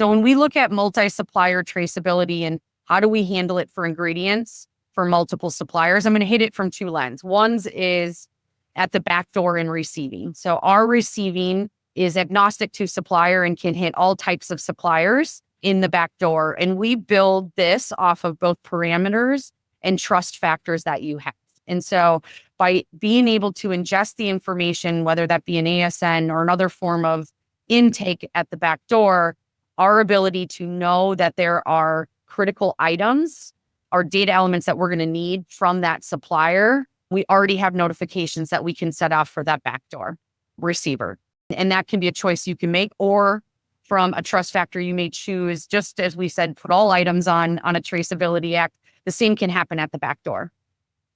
So when we look at multi-supplier traceability and how do we handle it for ingredients for multiple suppliers, I'm going to hit it from two lenses. One is at the back door in receiving. So our receiving is agnostic to supplier and can hit all types of suppliers in the back door. And we build this off of both parameters and trust factors that you have. And so by being able to ingest the information, whether that be an ASN or another form of intake at the back door, our ability to know that there are critical items or data elements that we're going to need from that supplier, we already have notifications that we can set off for that backdoor receiver. And that can be a choice you can make, or from a trust factor, you may choose, just as we said, put all items on a traceability act. The same can happen at the back door.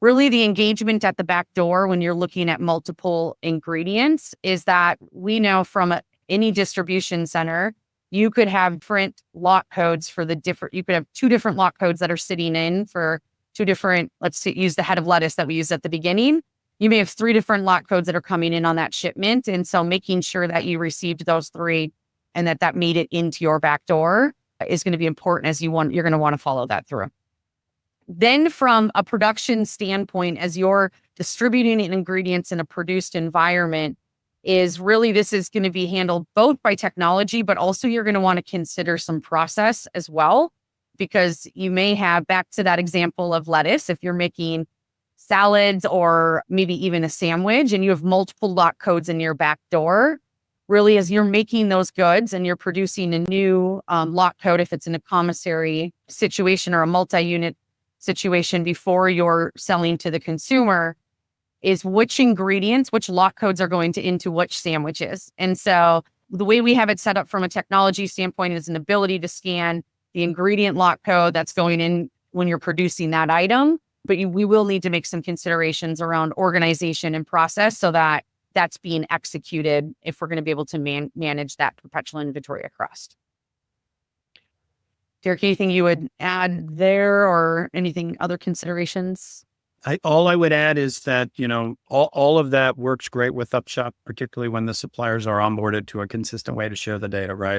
Really, the engagement at the back door when you're looking at multiple ingredients is that we know from any distribution center, you could have different lot codes for you could have two different lot codes that are sitting in for two different, use the head of lettuce that we used at the beginning. You may have three different lot codes that are coming in on that shipment. And so making sure that you received those three and that made it into your back door is going to be important as you're going to want to follow that through. Then from a production standpoint, as you're distributing ingredients in a produced environment, this is going to be handled both by technology, but also you're going to want to consider some process as well, because you may have, back to that example of lettuce, if you're making salads or maybe even a sandwich and you have multiple lot codes in your back door, really as you're making those goods and you're producing a new lot code, if it's in a commissary situation or a multi-unit situation before you're selling to the consumer, is which ingredients, which lot codes are going into which sandwiches. And so the way we have it set up from a technology standpoint is an ability to scan the ingredient lot code that's going in when you're producing that item. But we will need to make some considerations around organization and process so that that's being executed if we're going to be able to manage that perpetual inventory across. Derek, anything you would add there or anything, other considerations? All I would add is that, all of that works great with Upshop, particularly when the suppliers are onboarded to a consistent way to share the data, right?